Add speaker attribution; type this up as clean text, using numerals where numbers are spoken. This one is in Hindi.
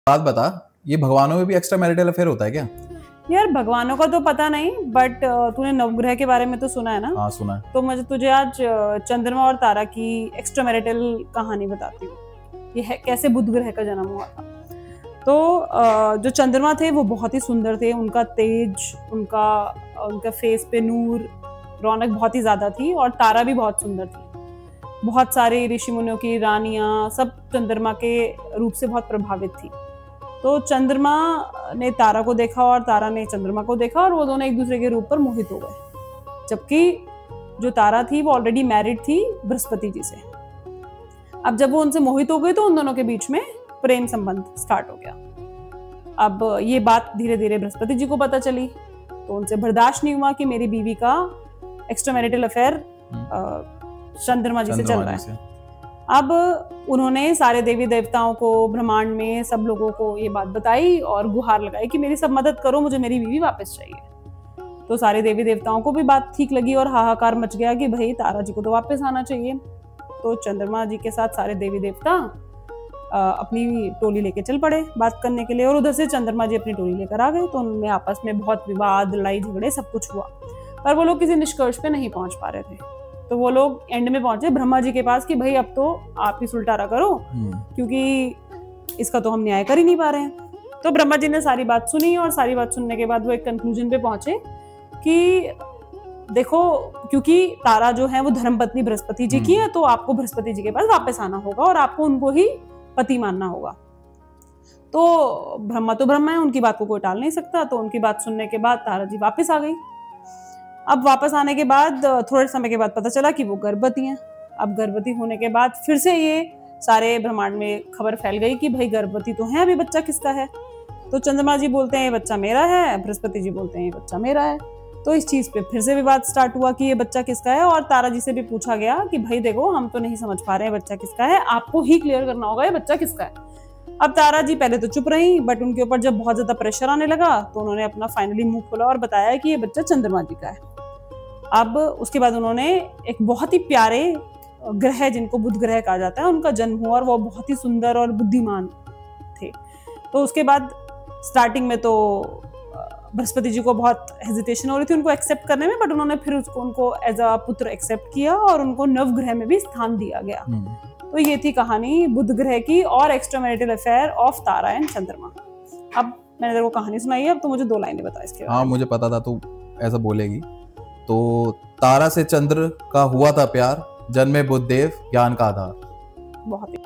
Speaker 1: बात बता, ये भगवानों में भी एक्स्ट्रा मैरिटल अफेयर होता है क्या?
Speaker 2: यार भगवानों का तो पता नहीं, बट तूने नवग्रह के बारे में तो सुना है ना?
Speaker 1: हाँ सुना है।
Speaker 2: तो मुझे तुझे आज चंद्रमा और तारा की एक्स्ट्रा मैरिटल कहानी बताती हूँ। ये है कैसे बुध ग्रह का जन्म हुआ था। तो जो चंद्रमा थे वो बहुत ही सुंदर थे, उनका तेज, उनका फेस पे नूर, रौनक बहुत ही ज्यादा थी। और तारा भी बहुत सुंदर थी। बहुत सारे ऋषि मुनियों की रानियां सब चंद्रमा के रूप से बहुत प्रभावित थी। तो चंद्रमा ने तारा को देखा और तारा ने चंद्रमा को देखा और वो दोनों एक दूसरे के रूप पर मोहित हो गए। जबकि जो तारा थी वो ऑलरेडी मैरिड थी बृहस्पति जी से। अब जब वो उनसे मोहित हो गए तो उन दोनों के बीच में प्रेम संबंध स्टार्ट हो गया। अब ये बात धीरे धीरे बृहस्पति जी को पता चली, तो उनसे बर्दाश्त नहीं हुआ कि मेरी बीवी का एक्स्ट्रा मैरिटल अफेयर चंद्रमा जी से चल रहा है। अब उन्होंने सारे देवी देवताओं को, ब्रह्मांड में सब लोगों को ये बात बताई और गुहार लगाई कि मेरी सब मदद करो, मुझे मेरी बीवी वापस चाहिए। तो सारे देवी देवताओं को भी बात ठीक लगी और हाहाकार मच गया कि भाई तारा जी को तो वापस आना चाहिए। तो चंद्रमा जी के साथ सारे देवी देवता अपनी टोली लेके चल पड़े बात करने के लिए, और उधर से चंद्रमा जी अपनी टोली लेकर आ गए। तो उनमें आपस में बहुत विवाद, लड़ाई झगड़े सब कुछ हुआ, पर वो लोग किसी निष्कर्ष पे नहीं पहुंच पा रहे थे। तो वो लोग एंड में पहुंचे ब्रह्मा जी के पास कि भाई अब तो आप ही सुलटारा करो, क्योंकि इसका तो हम न्याय कर ही नहीं पा रहे हैं। तो ब्रह्मा जी ने सारी बात सुनी और सारी बात सुनने के बाद वो एक कंक्लूजन पे पहुंचे कि देखो, क्योंकि तारा जो है वो धर्मपत्नी बृहस्पति जी की है, तो आपको बृहस्पति जी के पास वापस आना होगा और आपको उनको ही पति मानना होगा। तो ब्रह्मा है, उनकी बात को कोई टाल नहीं सकता। तो उनकी बात सुनने के बाद तारा जी वापस आ गई। अब वापस आने के बाद थोड़े समय के बाद पता चला कि वो गर्भवती हैं। अब गर्भवती होने के बाद फिर से ये सारे ब्रह्मांड में खबर फैल गई कि भाई गर्भवती तो है, अभी बच्चा किसका है? तो चंद्रमा जी बोलते हैं ये बच्चा मेरा है, बृहस्पति जी बोलते हैं ये बच्चा मेरा है। तो इस चीज पे फिर से विवाद स्टार्ट हुआ कि ये बच्चा किसका है। और तारा जी से भी पूछा गया कि भाई देखो, हम तो नहीं समझ पा रहे हैं बच्चा किसका है, आपको ही क्लियर करना होगा ये बच्चा किसका है। अब तारा जी पहले तो चुप रही, बट उनके ऊपर जब बहुत ज्यादा प्रेशर आने लगा तो उन्होंने अपना फाइनली मुंह खोला और बताया कि ये बच्चा चंद्रमा जी का है। अब उसके बाद उन्होंने एक बहुत ही प्यारे ग्रह, जिनको बुध ग्रह कहा जाता है, उनका जन्म हुआ और वो बहुत ही सुंदर और बुद्धिमान थे। तो उसके बाद स्टार्टिंग में तो बृहस्पति जी को बहुत हेजिटेशन हो रही थी उनको एक्सेप्ट करने में, बट उन्होंने फिर उनको एज अ पुत्र एक्सेप्ट किया और उनको नवग्रह में भी स्थान दिया गया। तो ये थी कहानी बुध ग्रह की और extra marital affair of Tara and चंद्रमा। अब मैंने तेरे को कहानी सुनाई है, अब तो मुझे 2 लाइनें बता इसके बारे में।
Speaker 1: हाँ मुझे पता था तू ऐसा बोलेगी। तो तारा से चंद्र का हुआ था प्यार, जन्मे बुध देव ज्ञान का आधार।
Speaker 2: बहुत ही